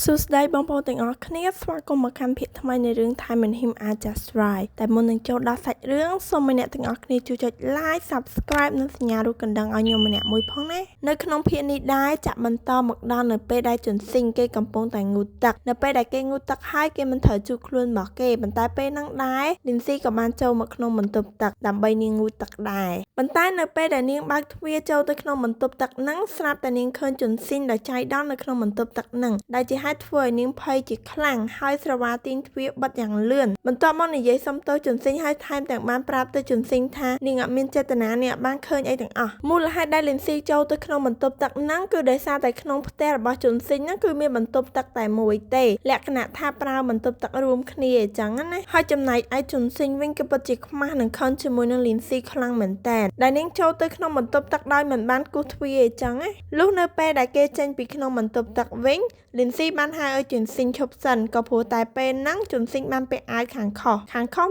សួស្តីបងប្អូនទាំងអស់គ្នាស្វាគមន៍មកកាន់ភាគថ្មីនៃរឿង Time and Him Are Just Right តែមុននឹងចូលដល់សាច់រឿងសូមឲ្យអ្នកទាំងអស់គ្នាជួយចុច Like Subscribe និងសញ្ញារូបកណ្ដឹងឲ្យខ្ញុំម្នាក់មួយផងណានៅក្នុងភាគនេះដែរចាក់បន្តមកដល់នៅពេលដែលជន់ស៊ីងគេកំពុងតែងូតទឹកនៅពេលដែលគេងូតទឹកហើយគេមិនត្រូវជួបខ្លួនរបស់គេប៉ុន្តែពេលហ្នឹងដែរលីនស៊ីក៏បានចូលមកក្នុងបន្ទប់ទឹកដើម្បីនាងងូតទឹកដែរប៉ុន្តែនៅពេលដែលនាងបើកទ្វារចូលទៅក្នុងបន្ទប់ទឹកហ្នឹងស្រាប់តែនាងឃើញជន់ស៊ីងដែលចៃដន្យនៅក្នុងបន្ទប់ទឹកហ្នឹងដែលជាហេតុធ្វើឲ្យនាងភ័យជាខ្លាំងហើយស្រវាទាញទ្វារបិទយ៉ាងលឿនបន្ទាប់មកនិយាយសុំទោសជន់ស៊ីងហើយថែមទាំងបានប្រាប់ទៅជន់ស៊ីងថានាងអត់មានចេតនានាងអត់បានឃើញអីទាំងអស់មូលហេតុដែលលីនស៊ីចូលទៅក្នុងបន្ទប់ទឹកហ្នឹងគឺដោយសារតែក្នុងផ្ទះរបស់ជន់ស៊ីងហ្នឹងគឺមានបន្ទប់ទឹកតែមួយទេលក្ខណៈថាប្រើបន្ទប់ទឹករួមគ្នាអញ្ចឹងណាហើយចំណែកឯជន់ស៊ីងវិញក៏ពិតជាខ្មាស់នឹងខឹងជាមួយនឹងលីនស៊ីខ្លាំងមែនតើដែលនាងចូលទៅក្នុងបន្ទប់ទឹកដោយមិនបានគោះទ្វារអញ្ចឹងណាលុះនៅពេលដែលគេចេញពីក្នុងបន្ទប់ទឹកវិញលីនស៊ីបានហៅឲ្យជន់ស៊ីងឈប់សិនក៏ព្រោះតែពេលហ្នឹងជន់ស៊ីងបានពាក់អាវខាងខុស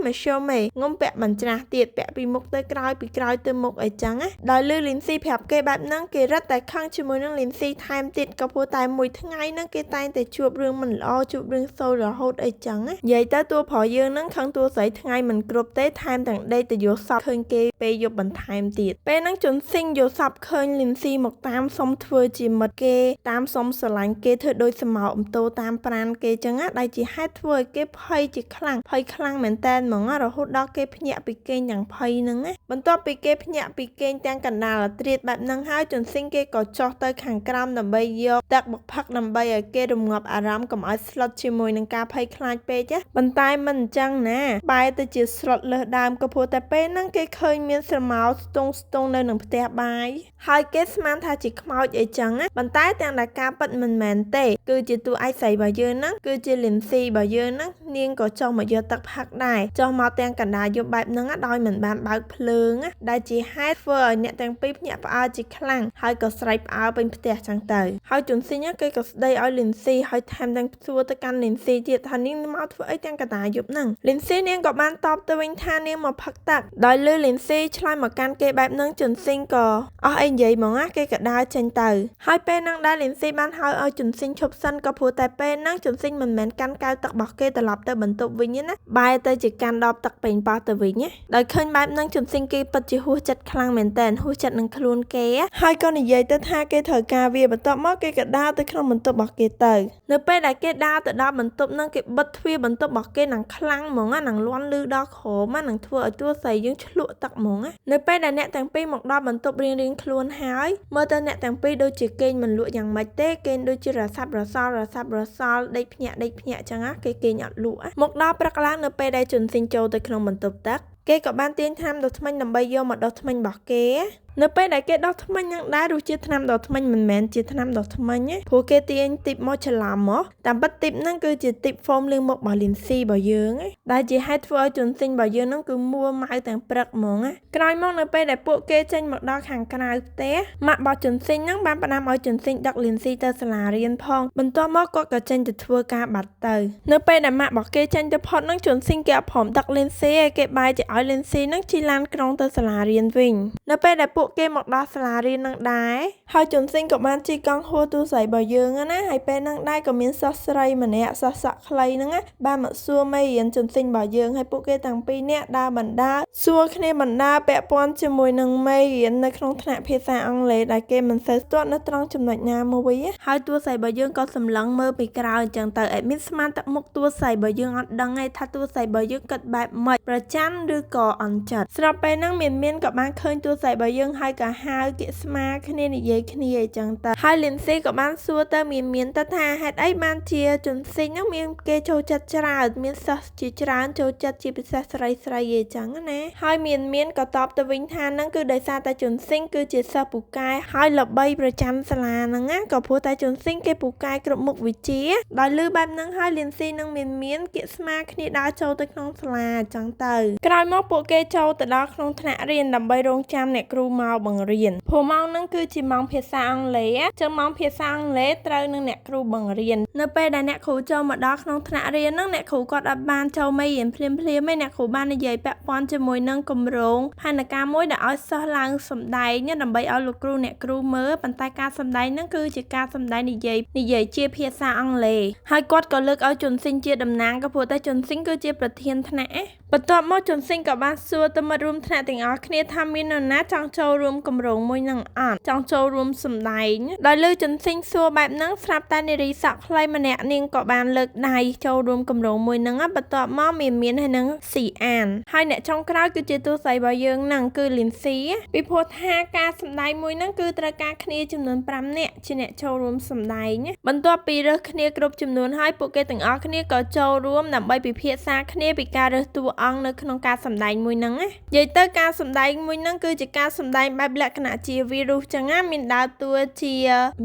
មធ្យមឯងងុំពាក់មិនច្រាស់ទៀតពាក់ពីមុខទៅក្រោយពីក្រោយទៅមុខអីចឹងណាដោយលឺលីនស៊ីប្រាប់គេបែបហ្នឹងគេរឹតតែខឹងជាមួយនឹងលីនស៊ីថែមទៀតក៏ព្រោះតែមួយថ្ងៃហ្នឹងគេតែងតែជួបរឿងមិនល្អជួបរឿងសូលរហូតអីចឹងណានិយាយទៅតួប្រុសយើងហ្នឹងខឹងតួស្រីថ្ងៃមិនគ្រប់ទេថែមទាំងដេកទៅយល់សពឃើញគេពេលយប់បន្ថែមទៀតពេលហ្នឹងជន់ស៊ីងយល់សពឃើញលីនស៊ីមកតាមសុំធ្វើជាមិត្តគេតាមសុំស្រឡាញ់គេធ្វើដូចសមោអំតូតាមប្រានគេចឹងណាដែលជាហេតុធ្វើឲ្យគេភ័យជាខ្លាំងមែនតើហ្មងរហូតដល់គេភ្ញាក់ពីគេងយ៉ាងភ័យហ្នឹងណាបន្ទាប់ពីគេភ្ញាក់ពីគេងទាំងកណ្ដាលត្រៀតបែបហ្នឹងហើយជន់ស៊ីងគេក៏ចុះទៅខាងក្រោមដើម្បីយកទឹកមកផឹកដើម្បីឲ្យគេរងាប់អារម្មណ៍កុំឲ្យស្លុតជាមួយនឹងការភ័យខ្លាចពេកណាប៉ុន្តែមិនអញ្ចឹងណាបែរទៅជាស្លុតលើសដើមក៏ព្រោះតែពេលហ្នឹងគេឃើញមានស្រមោលស្ទង់នៅនឹងផ្ទះបាយហើយគេស្មានថាជាខ្មោចអីចឹងណាប៉ុន្តែទាំងដែលការពិតមិនមែនទេគឺជាតួឯកស្រីរបស់យើងហ្នឹងគឺជាលីនស៊ីរបស់យើងហ្នឹងនាងក៏ចុះមកយកទឹកផឹកដែរចុះមកទាំងកណ្ដាលយប់បែបហ្នឹងដោយមិនបានបើកភ្លើងដែលជាហេតុធ្វើឲ្យអ្នកទាំងពីរភ្ញាក់ផ្អើលជាខ្លាំងហើយក៏ស្រែកផ្អើលពេញផ្ទះចឹងទៅហើយជន់ស៊ីងគេក៏ស្ដីឲ្យលីនស៊ីហើយថែមទាំងសួរទៅកាន់លីនស៊ីទៀតថានាងមកធ្វើអីទាំងកណ្ដាលយប់ហ្នឹងលីនស៊ីនាងក៏បានតបទៅវិញថានាងមកផឹកទឹកដោយលឺលីនស៊ីឆ្លើយមកកាន់គេបែបហ្នឹងជន់ស៊ីងក៏អស់អីនិយាយហ្មងណាគេក៏ដើរចេញទៅហើយពេលហ្នឹងដែលលីនស៊ីបានហៅឲ្យជន់ស៊ីងឈប់សិនក៏ព្រោះតែពេលហ្នឹងជន់ស៊ីងមិនមែនកាន់កែវទឹករបស់គេត្រឡប់ទៅបន្ទប់វិញទេណាបែរទៅជាកាន់ដបទឹកពេញប៉ោះទៅវិញណាដោយឃើញបែបហ្នឹងជន់ស៊ីងគេពិតជាហួសចិត្តខ្លាំងមែនតើហួសចិត្តនឹងខ្លួនគេហើយក៏និយាយទៅថាគេត្រូវការវាបន្ទាប់មកគេក៏ដើរទៅក្នុងបន្ទប់របស់គេទៅនៅពេលដែលគេដើរទៅដល់បន្ទប់ហ្នឹងគេបិទទ្វារបន្ទប់របស់គេនឹងខ្លាំងហ្មងណានឹងលាន់លឺដល់ក្រោមនឹងធ្វើឲ្យតួស្រីយើងឆ្លក់ទឹកហ្មងណានៅពេលដែលអ្នកទាំងពីរមកដល់បន្ទប់រៀងខ្លួនហើយមើលទៅអ្នកទាំងពីរដូចជាគេងមិនលក់យ៉ាងម៉េចទេគេដូចជារសាប់រសល់ដេកភ្ញាក់ចឹងណាគេងអត់លក់មកដល់ព្រឹកឡើងនៅពេលដែលជន់ស៊ីងចូលទៅក្នុងបន្ទប់ទឹកគេក៏បានទាញថ្នាំដុសធ្មេញដើម្បីយកមកដុសធ្មេញរបស់គេនៅពេលដែលគេដុសធ្មេញហ្នឹងដែររសជាតិថ្នាំដុសធ្មេញមិនមែនជាថ្នាំដុសធ្មេញទេព្រោះគេទាញទីបមកច្រឡំមកតាមពិតទីបហ្នឹងគឺជាទីបហ្វូមលាងមុខរបស់លីនស៊ីរបស់យើងដែលជាហេតុធ្វើឲ្យជន់ស៊ីងរបស់យើងហ្នឹងគឺមួម៉ៅទាំងព្រឹកហ្មងក្រោយមកនៅពេលដែលពួកគេចេញមកដល់ខាងក្រៅផ្ទះម៉ាក់របស់ជន់ស៊ីងហ្នឹងបានផ្ដាំឲ្យជន់ស៊ីងដឹកលីនស៊ីទៅសាលារៀនផងបន្ទាប់មកគាត់ក៏ចេញទៅធ្វើការបាត់ទៅនៅពេលដែលម៉ាក់របស់គេចេញទៅផុតហ្នឹងជន់ស៊ីងគេអត់ព្រមដឹកលីនស៊ីឯគេបែរជាឲ្យលីនស៊ីហ្នឹងជិះឡានក្រុងទៅសាលារៀនវិញនៅពេលដែលពួកគេមកដល់សាលារៀននឹងដែរហើយជន់ស៊ីងក៏បានជិះកង់ហួរទូស្រីរបស់យើងណាហើយពេលហ្នឹងដែរក៏មានសិស្សស្រីម្នាក់សិស្សសក់ខ្លីហ្នឹងបានមកសួរមេរៀនជន់ស៊ីងរបស់យើងហើយពួកគេទាំងពីរនាក់ដើរបណ្ដាសួរគ្នាបណ្ដាពាក់ព័ន្ធជាមួយនឹងមេរៀននៅក្នុងថ្នាក់ភាសាអង់គ្លេសដែលគេមិនសូវស្ទាត់នៅត្រង់ចំណុចណាមួយហើយទូស្រីរបស់យើងក៏សម្លឹងមើលពីក្រោយអញ្ចឹងទៅអត់មានស្មានទឹកមុខទូស្រីរបស់យើងអត់ដឹងទេថាទូស្រីរបស់យើងគិតបែបម៉េចប្រច័ណ្ឌឬក៏អន់ចិត្តស្រាប់ពេលហ្នឹងមានក៏បានឃើញទូស្រីរបស់យើងហើយក៏ហៅគេស្មាគ្នានិយាយគ្នាអញ្ចឹងទៅហើយលីនស៊ីក៏បានសួរទៅមានទៅថាហេតុអីបានជាជន់ស៊ីងហ្នឹងមានគេចូលចិត្តច្រើនមានសិស្សជាច្រើនចូលចិត្តជាពិសេសស្រីអញ្ចឹងណាហើយមានក៏តបទៅវិញថាហ្នឹងគឺដោយសារតែជន់ស៊ីងគឺជាសិស្សពូកែហើយល្បីប្រចាំសាលាហ្នឹងណាក៏ព្រោះតែជន់ស៊ីងគេពូកែគ្រប់មុខវិជ្ជាដោយលឺបែបហ្នឹងហើយលីនស៊ីនឹងមានគៀកស្មាគ្នាដើរចូលទៅក្នុងសាលាអញ្ចឹងទៅក្រោយមកពួកគេចូលទៅដល់ក្នុងថ្នាក់រៀនដើម្បីរងចាំអ្នកគ្រូម មកបង្រៀនព្រោះម៉ោងហ្នឹងគឺជាម៉ោងភាសាអង់គ្លេសចឹងម៉ោងភាសាអង់គ្លេសត្រូវនឹងអ្នកគ្រូបង្រៀននៅពេលដែលអ្នកគ្រូចូលមកដល់ក្នុងថ្នាក់រៀនហ្នឹងអ្នកគ្រូគាត់អត់បានចូលមេរៀនភ្លាមៗទេអ្នកគ្រូបាននិយាយពាក់ព័ន្ធជាមួយនឹងគម្រោងផែនការមួយដែលឲ្យសិស្សឡើងសម្ដែងដើម្បីឲ្យលោកគ្រូអ្នកគ្រូមើលប៉ុន្តែការសម្ដែងហ្នឹងគឺជាការសម្ដែងនិយាយជាភាសាអង់គ្លេសហើយគាត់ក៏លើកឲ្យជន់ស៊ីងជាតំណាងក៏ព្រោះតែជន់ស៊ីងគឺជាប្រធានថ្នាក់បន្ទាប់មកជន់ស៊ីងក៏បានសួរទៅមិត្តរួមថ្នាក់ទាំងអស់គ្នាថាមាននរណាចង់ចូលរួមគម្រោងមួយនឹងអត់ចង់ចូលរួមសម្ដែងដោយលើជន់ស៊ីងសួរបែបហ្នឹងស្រាប់តែនារីសក់ខ្លីម្នាក់នាងក៏បានលើកដៃចូលរួមគម្រោងមួយហ្នឹងបន្ទាប់មកមានហើយនឹងស៊ីអានហើយអ្នកចុងក្រោយគឺជាតួស្រីរបស់យើងហ្នឹងគឺលីនស៊ីពីព្រោះថាការសម្ដែងមួយហ្នឹងគឺត្រូវការគ្នាចំនួន5នាក់ជាអ្នកចូលរួមសម្ដែងបន្ទាប់ពីរើសគ្នាគ្រប់ចំនួនហើយពួកគេទាំងអស់គ្នាក៏ចូលរួមដើម្បីពិភាក្សាគ្នាពីការរើសតួអង្គនៅក្នុងការសម្ដែងមួយហ្នឹងនិយាយទៅការសម្ដែងមួយហ្នឹងគឺជាការសម្ដែងបែបលក្ខណៈជាវីរុសចឹងមានដើរតួជា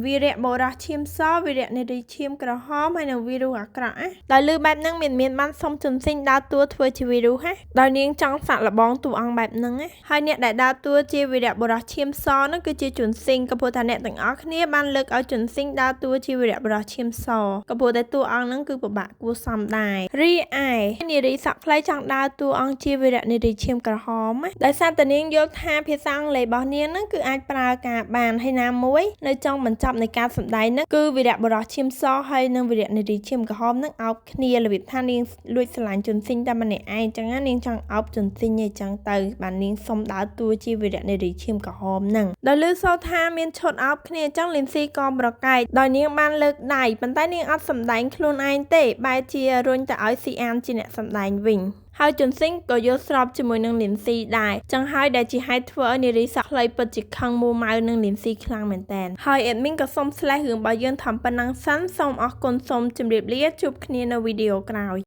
វីរៈបុរសឈាមសវីរៈនារីឈាមក្រហមហើយនិងវីរុសអាក្រក់ដោយលើបែបហ្នឹងមានបានសុំជន់ស៊ីងដើរតួធ្វើជាវីរុសដោយនាងចង់សាក់លបងតួអង្គបែបហ្នឹងហើយអ្នកដែលដើរតួជាវីរៈបុរសឈាមសហ្នឹងគឺជាជន់ស៊ីងក៏ព្រោះថាអ្នកទាំងអស់គ្នាបានលើកឲ្យជន់ស៊ីងដើរតួជាវីរៈបុរសឈាមសក៏ព្រោះតែតួអង្គហ្នឹងគឺពិបាកគួរសមដែររីឯនារីសក់ខ្លីចង់ដើរតួអង្គជាវីរៈនារីឈាមក្រហមដោយសារតែនាងយល់ថាភាសាអង់គ្លេសរបស់នាងហ្នឹងគឺអាចប្រើការបានហើយណាមួយនៅចុងបញ្ចប់នៃការសម្ដែងហ្នឹងគឺវីរៈបុរសឈាមសហើយនិងវីរៈនារីឈាមក្រហមហ្នឹងអោបគ្នារបៀបថានាងលួចស្រឡាញ់ជន់ស៊ីងតែម្នាក់ឯងអញ្ចឹងនាងចង់អោបជន់ស៊ីងអញ្ចឹងទៅបាននាងសុំដើរតួជាវីរៈនារីឈាមក្រហមហ្នឹងដោយលើសូថាមានឈុតអោបគ្នាអញ្ចឹងលីនស៊ីក៏ប្រកែកដោយនាងបានលើកដៃប៉ុន្តែនាងអត់សម្ដែងខ្លួនឯងទេបែរជារុញទៅឲ្យស៊ីអានជាអ្នកសម្ដែងវិញហើយជន់ស៊ីងក៏យល់ស្របជាមួយនឹងលីនស៊ីដែរចឹងហើយដែលជាហេតុធ្វើឲ្យនារីសក់ខ្លីពិតជាខឹងមួម៉ៅនឹងលីនស៊ីខ្លាំងមែនតើហើយ admin ក៏សូមស្លេះរឿងរបស់យើងថាប៉ុណ្ណឹងសិនសូមអរគុណសូមជម្រាបលាជួបគ្នានៅវីដេអូក្រោយ